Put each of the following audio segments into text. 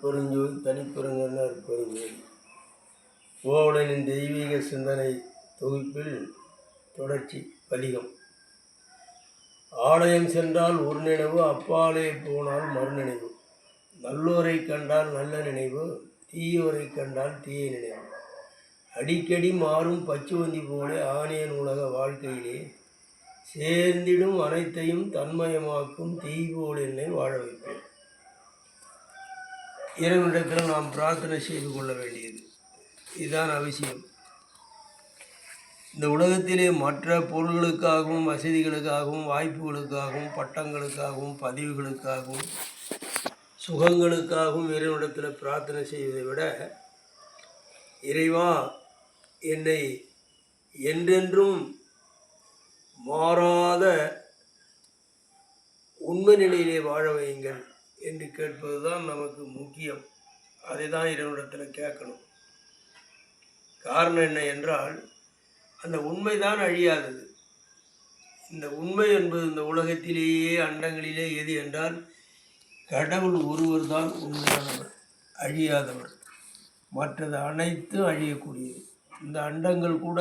பெருஞ்சோதி தனிப்பெருங்கன்னர் பெருஞ்சோதி கோவலனின் தெய்வீக சிந்தனை தொகுப்பில் தொடர்ச்சி பதிகம். ஆலயம் சென்றால் ஒரு நினைவு, அப்பாலே போனால் மறுநினைவு. நல்லோரை கண்டால் நல்ல நினைவு, தீயோரை கண்டால் தீய நினைவு. அடிக்கடி மாறும் பச்சுவந்தி போல ஆணையன் உலக வாழ்க்கையிலே சேர்ந்திடும் அனைத்தையும் தன்மயமாக்கும் தீ போல் என்னை வாழ வைப்பேன். இறைவனிடத்தில் நாம் பிரார்த்தனை செய்து கொள்ள வேண்டியது இதுதான் அவசியம். இந்த உலகத்திலே மற்ற பொருள்களுக்காகவும் வசதிகளுக்காகவும் வாய்ப்புகளுக்காகவும் பட்டங்களுக்காகவும் பதவிகளுக்காகவும் சுகங்களுக்காகவும் இறைவனிடத்தில் பிரார்த்தனை செய்வதை விட, இறைவா என்னை என்றென்றும் மாறாத உண்மை நிலையிலே வாழ வையுங்கள் என்று கேட்பது தான் நமக்கு முக்கியம். அதை தான் இறைவனிடத்தில் கேட்கணும். காரணம் என்ன என்றால், அந்த உண்மைதான் அழியாதது. இந்த உண்மை என்பது இந்த உலகத்திலேயே அண்டங்களிலே எது என்றால், கடவுள் ஒருவர் தான் உண்மையானவர், அழியாதவர். மற்றது அனைத்தும் அழியக்கூடியது. இந்த அண்டங்கள் கூட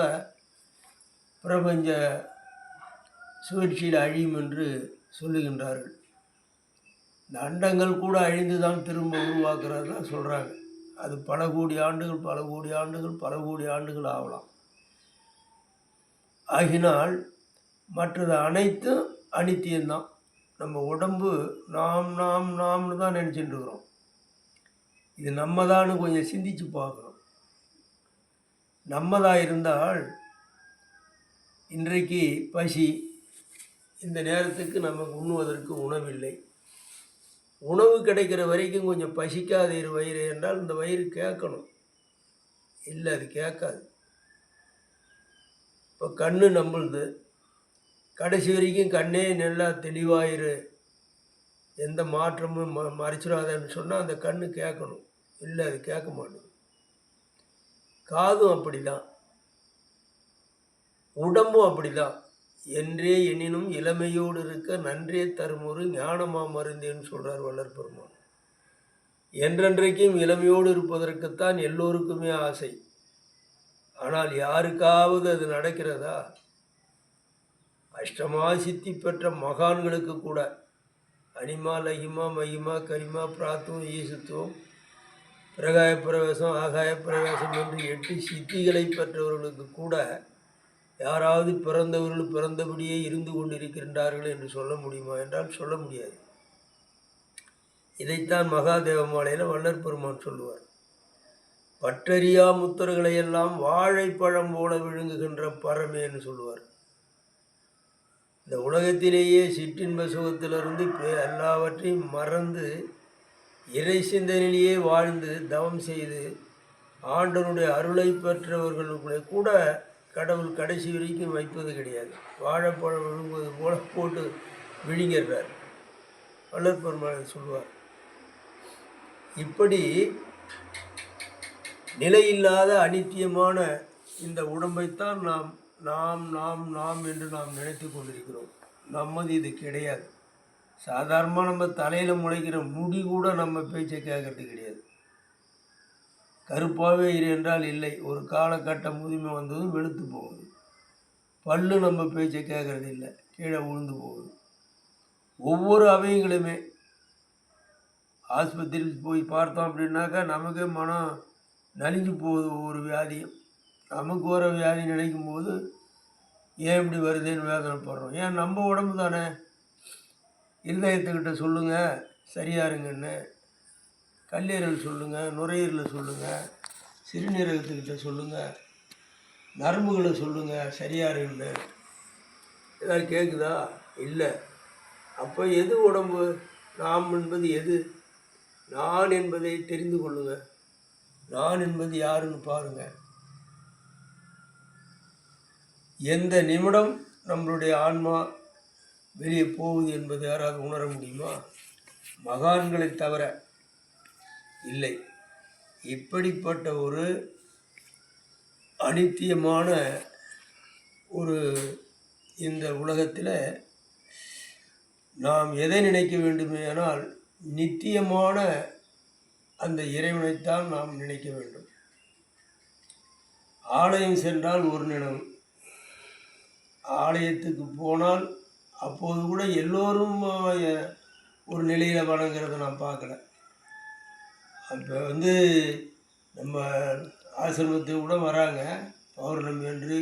பிரபஞ்ச சுழற்சியில் அழியும் என்று சொல்லுகின்றார்கள். இந்த அண்டங்கள் கூட அழிந்து தான் திரும்ப உருவாக்குறதா சொல்கிறாங்க. அது பல கோடி ஆண்டுகள் ஆகலாம். ஆகினால் மற்றது அனைத்தும் அனித்தியம்தான். நம்ம உடம்பு நாம்னு தான் நினச்சிட்டு இருக்கிறோம். இது நம்ம தான் கொஞ்சம் சிந்திச்சு பார்க்கணும். நம்மதாக இருந்தால் இன்றைக்கு பசி, இந்த நேரத்துக்கு நமக்கு உண்ணுவதற்கு உணவில்லை. உணவு கிடைக்கிற வரைக்கும் கொஞ்சம் பசிக்காத வயிறு என்றால் இந்த வயிறு கேட்கணும். இல்லை, அது கேட்காது. இப்போ கண்ணு நம்புது, கடைசி வரைக்கும் கண்ணே நல்லா தெளிவாயிரு, எந்த மாற்றமும் மறைச்சிடாதன்னு சொன்னால் அந்த கண்ணு கேட்கணும். இல்லை, அது கேட்க மாட்டேங்குது. காதும் அப்படி தான், உடம்பும் அப்படி தான். என்றே எனினும் இளமையோடு இருக்க நன்றே தருமொரு ஞானமா மருந்தேன்னு சொல்கிறார் வள்ளற் பெருமான். என்றென்றைக்கும் இளமையோடு இருப்பதற்குத்தான் எல்லோருக்குமே ஆசை. ஆனால் யாருக்காவது அது நடக்கிறதா? அஷ்டமா சித்தி பெற்ற மகான்களுக்கு கூட அனிமா லகிமா மகிமா கரிமா பிராத்துவம் ஈசுத்துவம் பிரகாய பிரவேசம் ஆகாய பிரவேசம் என்று 8 சித்திகளை பெற்றவர்களுக்கு கூட யாராவது பிறந்தவர்கள் பிறந்தபடியே இருந்து கொண்டிருக்கின்றார்கள் என்று சொல்ல முடியுமா என்றால் சொல்ல முடியாது. இதைத்தான் மகாதேவ மாலையில் வள்ளற் பெருமான் சொல்லுவார். பற்றறியா முத்தர்களை எல்லாம் வாழைப்பழம் போல விழுங்குகின்ற பரமே என்று சொல்லுவார். இந்த உலகத்திலேயே சிற்றின்ப சுகத்திலிருந்து எல்லாவற்றையும் மறந்து இறை சிந்தனையிலேயே வாழ்ந்து தவம் செய்து ஆண்டவனுடைய அருளை பெற்றவர்களுக்குள்ளே கூட கடவுள் கடைசி வரைக்கும் வைப்பது கிடையாது. வாழைப்பழம் விழுங்குவது போல போட்டு விழுங்கிறார். வள்ளற் பெருமான் சொல்லுவார். இப்படி நிலையில்லாத அனித்தியமான இந்த உடம்பைத்தான் நாம் என்று நாம் நினைத்து கொண்டிருக்கிறோம். நம்மது இது கிடையாது. சாதாரணமாக நம்ம தலையில் முளைக்கிற முடி கூட நம்ம பேச்சை கேட்கறது கிடையாது. கருப்பாகவே இரு என்றால் இல்லை, ஒரு காலகட்டம் முதுமை வந்ததும் வெளுத்து போகுது. பல்லு நம்ம பேச்சை கேட்கறது இல்லை, கீழே விழுந்து போகுது. ஒவ்வொரு அவயங்களுமே ஆஸ்பத்திரிக்கு போய் பார்த்தோம் அப்படின்னாக்கா நமக்கே மனம் நலிஞ்சு போகுது. ஒவ்வொரு வியாதியும் நமக்கு வர வியாதி நினைக்கும் போது ஏன் இப்படி வருதுன்னு வேதனைப்படுறோம். ஏன் நம்ம உடம்பு தானே. இருதயத்துக்கிட்ட சொல்லுங்கள் சரியாக இருங்கன்னு, கல்லீரல் சொல்லுங்கள், நுரையீரல் சொல்லுங்கள், சிறுநீரகத்துக்கிட்ட சொல்லுங்கள், நரம்புகளை சொல்லுங்கள் சரியாக இருக்குன்னு. ஏதாவது கேட்குதா? இல்லை. அப்போ எது உடம்பு? நாம் என்பது எது? நான் என்பதை தெரிந்து கொள்ளுங்கள். நான் என்பது யாருன்னு பாருங்கள். எந்த நிமிடம் நம்மளுடைய ஆன்மா வெளியே போகுது என்பது யாராவது உணர முடியுமா? மகான்களை தவிர இல்லை. இப்படிப்பட்ட ஒரு அனித்தியமான ஒரு இந்த உலகத்தில் நாம் எதை நினைக்க வேண்டுமேனால் நித்தியமான அந்த இறைவனைத்தான் நாம் நினைக்க வேண்டும். ஆலயம் சென்றால் ஒரு நினைவு, ஆலயத்துக்கு போனால் அப்போது கூட எல்லோரும் ஒரு நிலையில் வணங்குறத நான் பார்க்கல. அப்போ நம்ம ஆசிரமத்துக்கு கூட வராங்க, பௌர்ணமி அன்று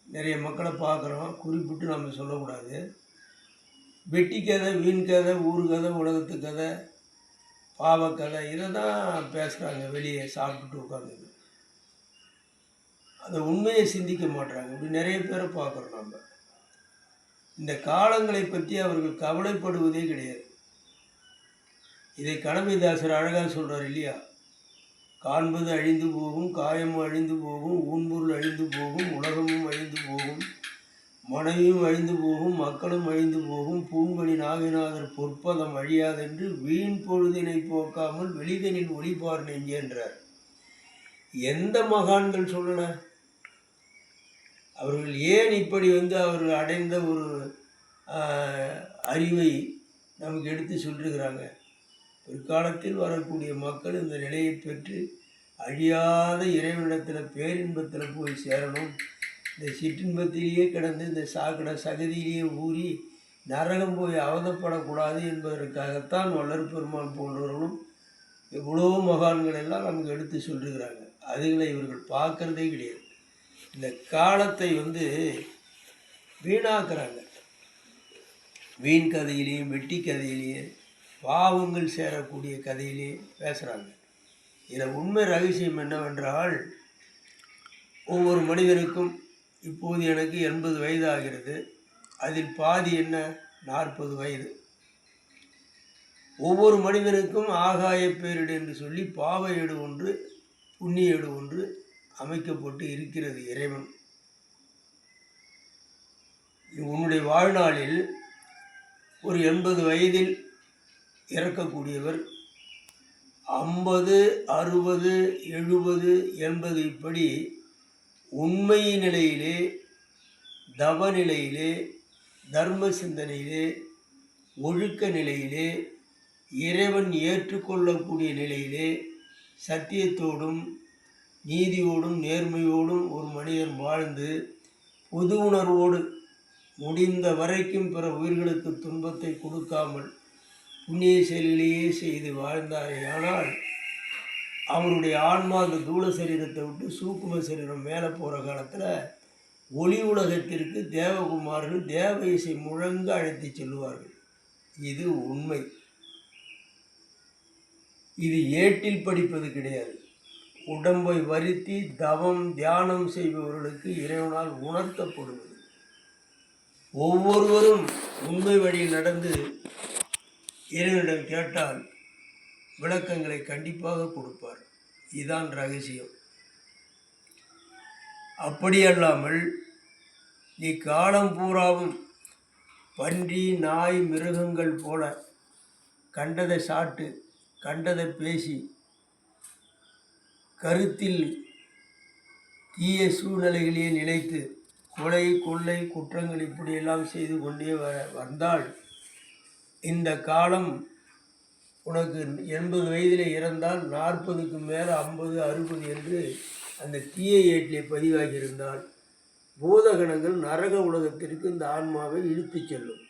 நிறைய மக்களை பார்க்குறோம். குறிப்பிட்டு நம்ம சொல்லக்கூடாது. வெட்டி கதை, வீண் கதை, ஊர் கதை, உலகத்து கதை, பாவக்கதை, இதை தான் பேசுகிறாங்க வெளியே சாப்பிட்டுட்டு உட்காந்து. அந்த உண்மையை சிந்திக்க மாட்டாங்க. இப்படி நிறைய பேரை பார்க்குறோம் நம்ம. இந்த காலங்களை பற்றி அவர்கள் கவலைப்படுவதே கிடையாது. இதை கடமைதாசர் அழகாக சொல்கிறார் இல்லையா? காண்பது அழிந்து போகும், காயமும் அழிந்து போகும், ஊன்பொருள் அழிந்து போகும், உலகமும் அழிந்து போகும், மனைவியும் அழிந்து போகும், மக்களும் அழிந்து போகும், பூங்கனி நாகநாதர் பொற்பதம் அழியாதென்று வீண் பொழுதினை போக்காமல் வெளிதனில் ஒளிபார் நெஞ்சென்றார். எந்த மகான்கள் சொல்லல? அவர்கள் ஏன் இப்படி அவர்கள் அடைந்த ஒரு அறிவை நமக்கு எடுத்து சொல்லிருக்கிறாங்க. பிற்காலத்தில் வரக்கூடிய மக்கள் இந்த நிலையை பெற்று அழியாத இறைவனிடத்தில் பேரின்பத்தில் போய் சேரணும். இந்த சிற்றின்பத்திலேயே கிடந்து இந்த சாக்கடை சகதியிலேயே ஊறி நரகம் போய் அவதப்படக்கூடாது என்பதற்காகத்தான் வள்ளற் பெருமான் போன்றவர்களும் எவ்வளோ மகான்கள் எல்லாம் நமக்கு எடுத்து சொல்லிருக்கிறாங்க. அதுகளை இவர்கள் பார்க்குறதே கிடையாது. இந்த காலத்தை வீணாக்குறாங்க. வீண் கதையிலேயும் வெட்டி கதையிலேயே பாவங்கள் சேரக்கூடிய கதையிலே பேசுகிறாங்க. இதில் உண்மை ரகசியம் என்னவென்றால், ஒவ்வொரு மனிதனுக்கும் இப்போது எனக்கு 80 வயது ஆகிறது. அதில் பாதி என்ன, 40 வயது. ஒவ்வொரு மனிதனுக்கும் ஆகாய பேரிடு என்று சொல்லி பாவ ஏடு ஒன்று, புண்ணிய ஏடு ஒன்று அமைக்கப்பட்டு இருக்கிறது. இறைவன் உன்னுடைய வாழ்நாளில் ஒரு 80 வயதில் இறக்கக்கூடியவர் 50, 60, 70, 80 இப்படி உண்மை நிலையிலே, தவ நிலையிலே, தர்ம சிந்தனையிலே, ஒழுக்க நிலையிலே, இறைவன் ஏற்றுக்கொள்ளக்கூடிய நிலையிலே, சத்தியத்தோடும் நீதியோடும் நேர்மையோடும் ஒரு மனிதன் வாழ்ந்து பொது உணர்வோடு முடிந்த வரைக்கும் பிற உயிர்களுக்கு துன்பத்தை கொடுக்காமல் புண்ணிய செயல்களையே செய்து வாழ்ந்தாரேயானால் அவருடைய ஆன்மா அந்த தூள சரீரத்தை விட்டு சூக்கும சரீரம் மேலே போகிற காலத்தில் ஒளி உலகத்திற்கு தேவகுமார்கள் தேவ இசை முழங்க அழைத்து செல்வார்கள். இது உண்மை. இது ஏட்டில் படிப்பது கிடையாது. உடம்பை வருத்தி தவம் தியானம் செய்பவர்களுக்கு இறைவனால் உணர்த்தப்படுவது. ஒவ்வொருவரும் உண்மை வழியில் நடந்து இறைவனிடம் கேட்டால் விளக்கங்களை கண்டிப்பாக கொடுப்பார். இதுதான் ரகசியம். அப்படியல்லாமல் நீ காலம் பூராவும் பன்றி, நாய், மிருகங்கள் போல கண்டதை சாப்பிட்டு கண்டதை பேசி கருத்தில் தீய சூழ்நிலைகளையே நிலைத்து கொலை, கொள்ளை, குற்றங்கள் இப்படியெல்லாம் செய்து கொண்டே வந்தால் இந்த காலம் உனக்கு 80 வயதில் இறந்தால் 40க்கு மேலே 50, 60 என்று அந்த தீய ஏட்டிலே பதிவாகியிருந்தால் பூதகணங்கள் நரக உலகத்திற்கு இந்த ஆன்மாவை இழுத்து செல்லும்.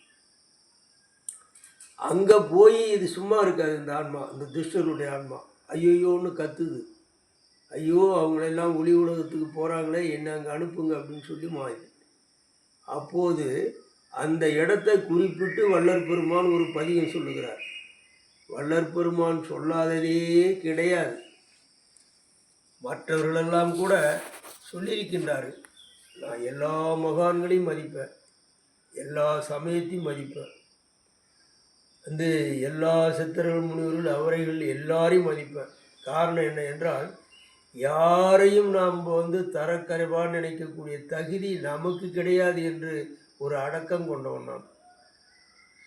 அங்கே போய் இது சும்மா இருக்காது. இந்த ஆன்மா, இந்த துஷ்டருடைய ஆன்மா ஐயோன்னு கத்துது. ஐயோ, அவங்களெல்லாம் ஒளி உலகத்துக்கு போகிறாங்களே, என்ன அங்கே அனுப்புங்க அப்படின்னு சொல்லி மாறுது. அப்போது அந்த இடத்தை குறிப்பிட்டு வள்ளற் பெருமான் ஒரு பதிகம் சொல்லுகிறார். வள்ளற் பெருமான் சொல்லாததே கிடையாது. மற்றவர்களெல்லாம் கூட சொல்லியிருக்கின்றார்கள். நான் எல்லா மகான்களையும் மதிப்பேன், எல்லா சமயத்தையும் மதிப்பேன், எல்லா சித்தர்கள், முனிவர்கள், அவரைகள் எல்லாரையும் மதிப்பேன். காரணம் என்ன என்றால், யாரையும் நாம் தரக்கரைவான்னு நினைக்கக்கூடிய தகுதி நமக்கு கிடையாது என்று ஒரு அடக்கம் கொண்டவன் நான்.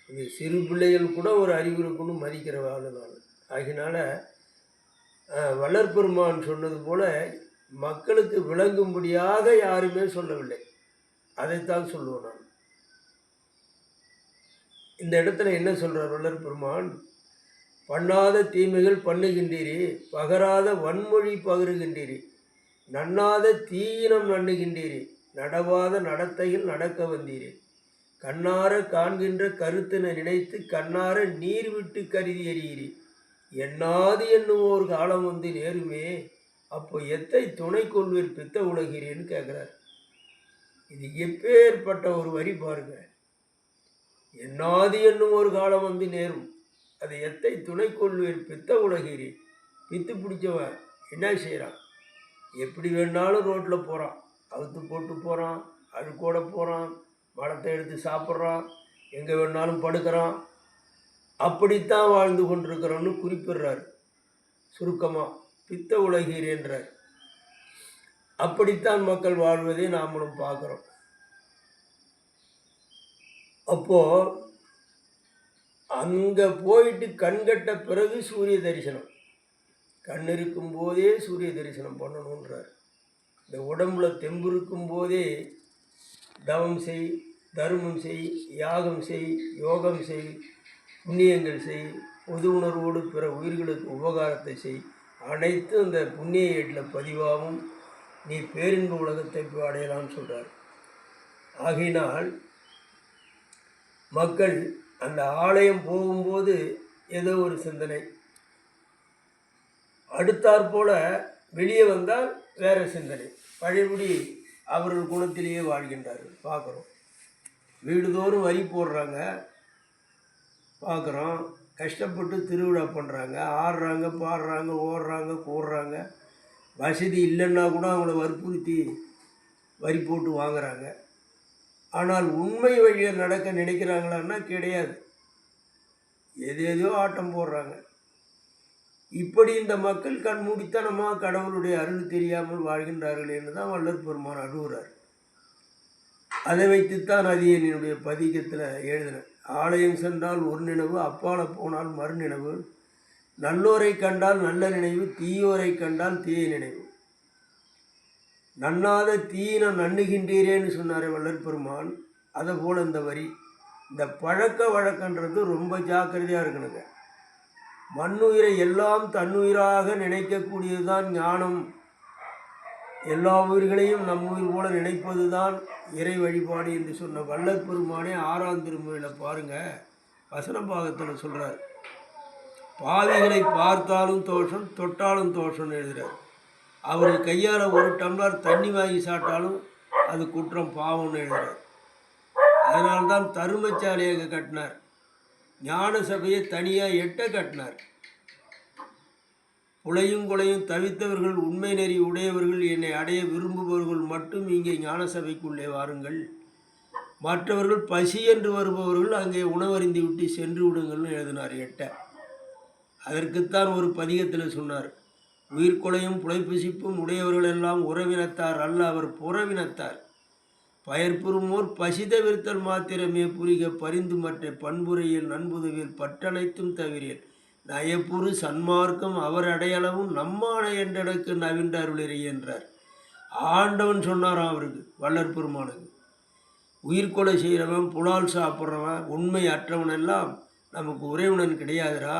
இது சிறு பிள்ளைகள் கூட ஒரு அறிவுரை கொண்டு மதிக்கிற ஆளு நான். ஆகினால வள்ளற் பெருமான் சொன்னது போல மக்களுக்கு விளங்கும்படியாக யாருமே சொல்லவில்லை. அதைத்தான் சொல்லுவேன் நான். இந்த இடத்துல என்ன சொல்கிறார் வள்ளற் பெருமான்? பண்ணாத தீமைகள் பண்ணுகின்றீரே, பகராத வன்மொழி பகருகின்றீரே, நண்ணாத தீயினம் நண்ணுகின்றீரே, நடவாத நடத்தையில் நடக்க வந்தீரே, கண்ணார காண்கின்ற கருத்தினை நினைத்து கண்ணார நீர் விட்டு கருதி எறிகிறே, எண்ணாது என்னும் ஒரு காலம் வந்து நேருமே, அப்போ எத்தை துணை கொள்வீர் பித்த உலகிறேன்னு கேட்குறார். இது எப்பேற்பட்ட ஒரு வரி பாருங்க. எண்ணாது என்னும் ஒரு காலம் வந்து நேரும், அதை எத்தை துணை கொள்வீர் பித்த உலகிறே. பித்து பிடிச்சவன் என்ன செய்கிறான்? எப்படி வேணாலும் ரோட்டில் போகிறான், அவுத்து போட்டு போகிறான், அழுக்கோட போகிறான், மரத்தை எடுத்து சாப்பிட்றான், எங்கே வேணாலும் படுக்கிறான். அப்படித்தான் வாழ்ந்து கொண்டிருக்கிறோன்னு குறிப்பிடுறார். சுருக்கமாக பித்த உலகிறேன்றார். அப்படித்தான் மக்கள் வாழ்வதை நாமளும் பார்க்குறோம். அப்போது அங்கே போயிட்டு கண்கட்ட பிறகு சூரிய தரிசனம், கண் இருக்கும் போதே சூரிய தரிசனம் பண்ணணுன்றார். இந்த உடம்புல தெம்பு இருக்கும் போதே தவம் செய், தர்மம் செய், யாகம் செய், யோகம் செய், புண்ணியங்கள் செய், பொது உணர்வோடு பிற உயிர்களுக்கு உபகாரத்தை செய், அனைத்து அந்த புண்ணிய ஏட்டில் பதிவாகவும் நீ பேரின்ப உலகத்தை போய் அடையலாம்னு சொல்கிறார். ஆகையினால் மக்கள் அந்த ஆலயம் போகும்போது ஏதோ ஒரு சிந்தனை, அடுத்தாற்போல் வெளியே வந்தால் வேறு சிந்தனை, பழையபடி அவர்கள் குணத்திலேயே வாழ்கின்றார்கள் பார்க்குறோம். வீடுதோறும் வரி போடுறாங்க பார்க்குறோம், கஷ்டப்பட்டு திருவிழா பண்ணுறாங்க, ஆடுறாங்க, பாடுறாங்க, ஓடுறாங்க, கூடுறாங்க, வசதி இல்லைன்னா கூட அவங்கள வற்புறுத்தி வரி போட்டு வாங்குறாங்க. ஆனால் உண்மை வழியில் நடக்க நினைக்கிறாங்களான்னா கிடையாது, ஏதேதோ ஆட்டம் போடுறாங்க. இப்படி இந்த மக்கள் கண்மூடித்தனமாக கடவுளுடைய அருள் தெரியாமல் வாழ்கின்றார்கள் என்று தான் வள்ளல் பெருமான் அழுகிறார். அதை வைத்துத்தான் அதியனுடைய பதிகத்தில் எழுதினேன். ஆலயம் சென்றால் ஒரு நினைவு, அப்பால போனால் மறு நினைவு, நல்லோரை கண்டால் நல்ல நினைவு, தீயோரை கண்டால் தீய நினைவு, நண்ணாத தீயின நண்ணுகின்றீரேன்னு சொன்னார் வள்ளல் பெருமான். அதை போல் இந்த வரி, இந்த பழக்க வழக்கன்றது ரொம்ப ஜாக்கிரதையாக இருக்கணுங்க. மண்ணுயிரை எல்லாம் தன்னுயிராக நினைக்கக்கூடியது தான் ஞானம். எல்லா உயிர்களையும் நம் உயிர் போல நினைப்பது தான் இறை வழிபாடு என்று சொன்ன வள்ளல் பெருமானே 6ஆம் திருமுறையில் பாருங்கள், வசன பாகத்தில் சொல்கிறார். பாவிகளை பார்த்தாலும் தோஷம், தொட்டாலும் தோஷம்னு எழுதுகிறார். அவர் கையால் ஒரு டம்ளர் தண்ணி வாங்கி சாப்பிட்டாலும் அது குற்றம், பாவம்னு எழுதுகிறார். அதனால்தான் தருமச்சாலையை அங்கே கட்டினார், ஞான சபையை தனியாக 8 கட்டினார். புலையும் கொலையும் தவித்தவர்கள், உண்மை நெறி உடையவர்கள், என்னை அடைய விரும்புபவர்கள் மட்டும் இங்கே ஞான சபைக்குள்ளே வாருங்கள், மற்றவர்கள் பசி என்று வருபவர்கள் அங்கே உணவருந்தி விட்டு சென்று விடுங்கள்னு எழுதினார் 8. அதற்குத்தான் ஒரு பதிகத்தில் சொன்னார், உயிர்கொலையும் புலைப்புசிப்பும் உடையவர்கள் எல்லாம் உறவினத்தார் அல்ல, அவர் புறவினத்தார், பயற்புறுமோர் பசித விருத்தல் மாத்திரமே புரிக, பரிந்து மற்ற பண்புரையில் நண்புதவியில் பட்டனைத்தும் தவிரேன், நயப்புறு சன்மார்க்கம் அவர் அடையளவும் நம்மானை என்றெனக்கு நவின்ற அருளிறை என்றார். ஆண்டவன் சொன்னாராம் அவருக்கு, வள்ளற் பெருமானுக்கு. உயிர்கொலை செய்கிறவன், புலால் சாப்பிட்றவன், உண்மை அற்றவன் எல்லாம் நமக்கு உறவினன் கிடையாதுரா,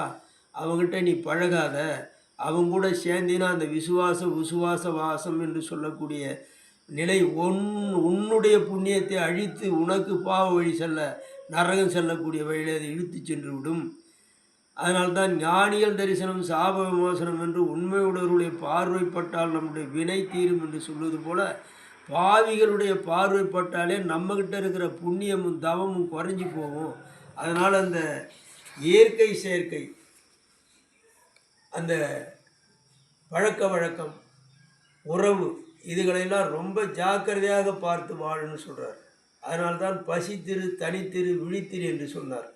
அவங்ககிட்ட நீ பழகாத, அவங்க கூட சேர்ந்தினா அந்த விசுவாச வாசம் என்று சொல்லக்கூடிய நிலை உன்னுடைய புண்ணியத்தை அழித்து உனக்கு பாவ வழி செல்ல, நரகம் செல்லக்கூடிய வழியில் அதை இழுத்து சென்று விடும். அதனால்தான் ஞானிகள் தரிசனம் சாப விமோசனம் என்று உண்மையுடையவர்களுடைய பார்வைப்பட்டால் நம்முடைய வினை தீரும் என்று சொல்வது போல, பாவிகளுடைய பார்வைப்பட்டாலே நம்மக்கிட்ட இருக்கிற புண்ணியமும் தவமும் குறைஞ்சி போகும். அதனால் அந்த இயற்கை செயற்கை, அந்த பழக்க வழக்கம், உறவு, இதுகளெல்லாம் ரொம்ப ஜாக்கிரதையாக பார்த்து வாழணும்னு சொல்கிறார். அதனால்தான் பசித்திரு, தனித்திரு, விழித்திரு என்று சொன்னார்.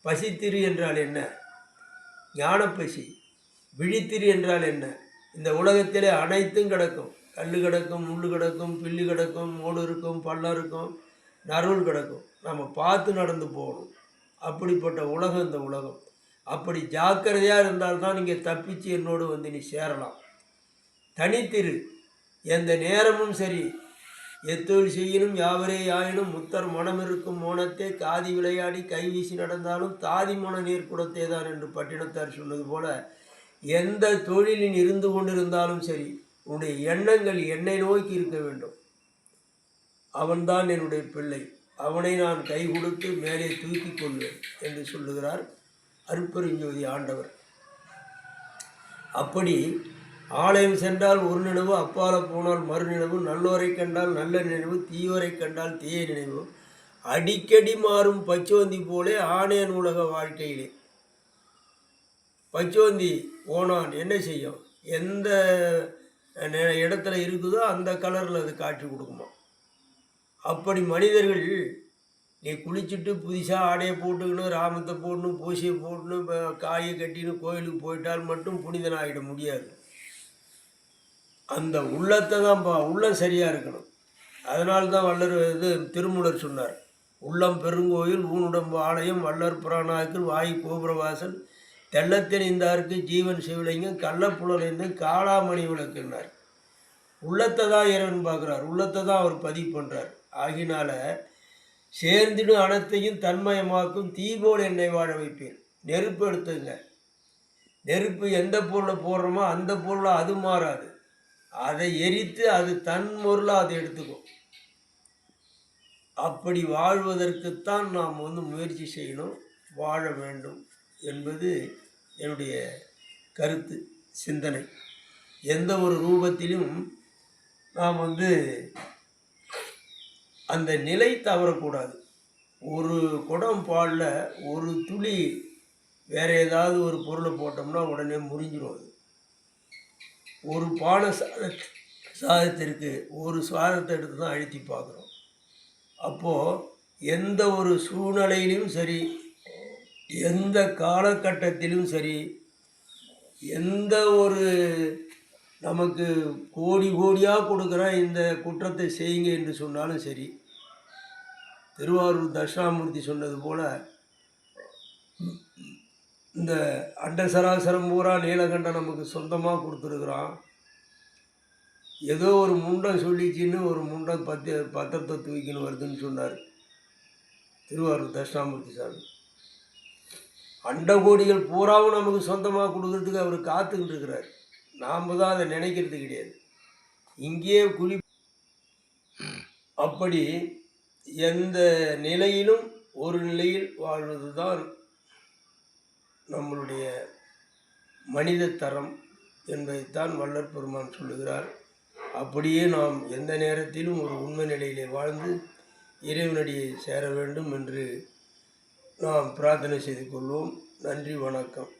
பசித்திரு என்றால் என்ன? ஞானப்பசி. விழித்திரு என்றால் என்ன? இந்த உலகத்திலே அனைத்தும் கிடக்கும், கல் கிடக்கும், முள் கிடக்கும், பில்லு கிடக்கும், மூடு இருக்கும், பள்ளம் இருக்கும், நறுள் கிடக்கும், நம்ம பார்த்து நடந்து போகணும். அப்படிப்பட்ட உலகம் இந்த உலகம். அப்படி ஜாக்கிரதையாக இருந்தால்தான் நீங்கள் தப்பிச்சு என்னோடு வந்து நீ சேரலாம். தனித்திரு, எந்த நேரமும் சரி எத்தொழில் செய்யினும் யாவரே யாயினும் முத்தர் மனம் இருக்கும் மோனத்தே காதி விளையாடி கைவீசி நடந்தாலும் தாதி மன நீர்க்குடத்தே தான் என்று பட்டினத்தார் சொன்னது போல, எந்த தொழிலில் இருந்து கொண்டிருந்தாலும் சரி, உன்னுடைய எண்ணங்கள் என்னை நோக்கி இருக்க வேண்டும். அவன்தான் என்னுடைய பிள்ளை, அவனை நான் கை கொடுத்து மேலே தூக்கி கொள்வேன் என்று சொல்லுகிறார் அருட்பெருஞ்சோதி ஆண்டவர். அப்படி ஆலயம் சென்றால் ஒரு நினைவு, அப்பால போனால் மறு நினைவு, நல்லோரை கண்டால் நல்ல நினைவு, தீயோரை கண்டால் தீய நினைவு, அடிக்கடி மாறும் பச்சோந்தி போலே ஆணையன் உலக வாழ்க்கையிலே. பச்சோந்தி போனான் என்ன செய்யும்? எந்த இடத்துல இருக்குதோ அந்த கலரில் அது காட்சி கொடுக்குமா. அப்படி மனிதர்கள் நீ குளிச்சுட்டு புதுசாக ஆடையை போட்டுக்கணும், ராமத்தை போடணும், பூசியை போடணும், காயை கட்டின்னு கோயிலுக்கு போயிட்டால் மட்டும் புனிதனாகிட முடியாது. அந்த உள்ளத்தை தான் உள்ளம் சரியாக இருக்கணும். அதனால்தான் வள்ளர் திருமூலர் சொன்னார், உள்ளம் பெருங்கோயில் ஊனுடம்பு ஆலயம் வள்ளர் புராணாக்கில் வாயு கோபுரவாசல் தெள்ளத்தெனிந்தாருக்கு ஜீவன் சிவலிங்கம் கள்ளப்புலனைந்து காளாமணி விளக்குனார். உள்ளத்தை தான் இறைவன் பார்க்குறார், உள்ளத்தை தான் அவர் பதிவு பண்ணுறார். ஆகினால சேர்ந்திடும் அனைத்தையும் தன்மயமாக்கும் தீபோடு எண்ணெய் வாழ வைப்பேன். நெருப்பு எடுத்துங்க, நெருப்பு எந்த பொருளை போடுறோமோ அந்த பொருளை அது மாறாது, அதை எரித்து அது தன் பொருளாக அதை எடுத்துக்கும். அப்படி வாழ்வதற்குத்தான் நாம் முயற்சி செய்யணும், வாழ வேண்டும் என்பது என்னுடைய கருத்து, சிந்தனை. எந்த ஒரு ரூபத்திலும் நாம் அந்த நிலை தவறக்கூடாது. ஒரு குடம் பாலில் ஒரு துளி வேறு ஏதாவது ஒரு பொருளை போட்டோம்னா உடனே முறிஞ்சிடும். அது ஒரு பானை சாதத்திற்கு ஒரு சாதத்தை எடுத்து தான் அழுத்தி பார்க்குறோம். அப்போது எந்த ஒரு சூழ்நிலையிலும் சரி, எந்த காலகட்டத்திலும் சரி, எந்த ஒரு நமக்கு கோடி கோடியாக கொடுக்குற இந்த குற்றத்தை செய்யுங்க என்று சொன்னாலும் சரி, திருவாரூர் தட்சிணாமூர்த்தி சொன்னது போல் இந்த அண்ட சராசரம் பூரா நீலகண்டம் நமக்கு சொந்தமாக கொடுத்துருக்குறான். ஏதோ ஒரு முண்டம் சொல்லிச்சின்னு ஒரு முண்டம் பத்திரத்தை தூக்கின்னு வருதுன்னு சொன்னார் திருவாரூர் தட்சிணாமூர்த்தி சாமி. அண்ட கோடிகள் பூராவும் நமக்கு சொந்தமாக கொடுக்கறதுக்கு அவர் காத்துக்கிட்டு இருக்கிறார். நாம் தான் அதை நினைக்கிறது கிடையாது. இங்கேயே அப்படி எந்த நிலையிலும் ஒரு நிலையில் வாழ்வது தான் நம்மளுடைய மனித தரம் என்பதைத்தான் வள்ளற் பெருமான் சொல்லுகிறார். அப்படியே நாம் எந்த நேரத்திலும் ஒரு உண்மை நிலையிலே வாழ்ந்து இறைவனடியை சேர வேண்டும் என்று நாம் பிரார்த்தனை செய்து கொள்வோம். நன்றி, வணக்கம்.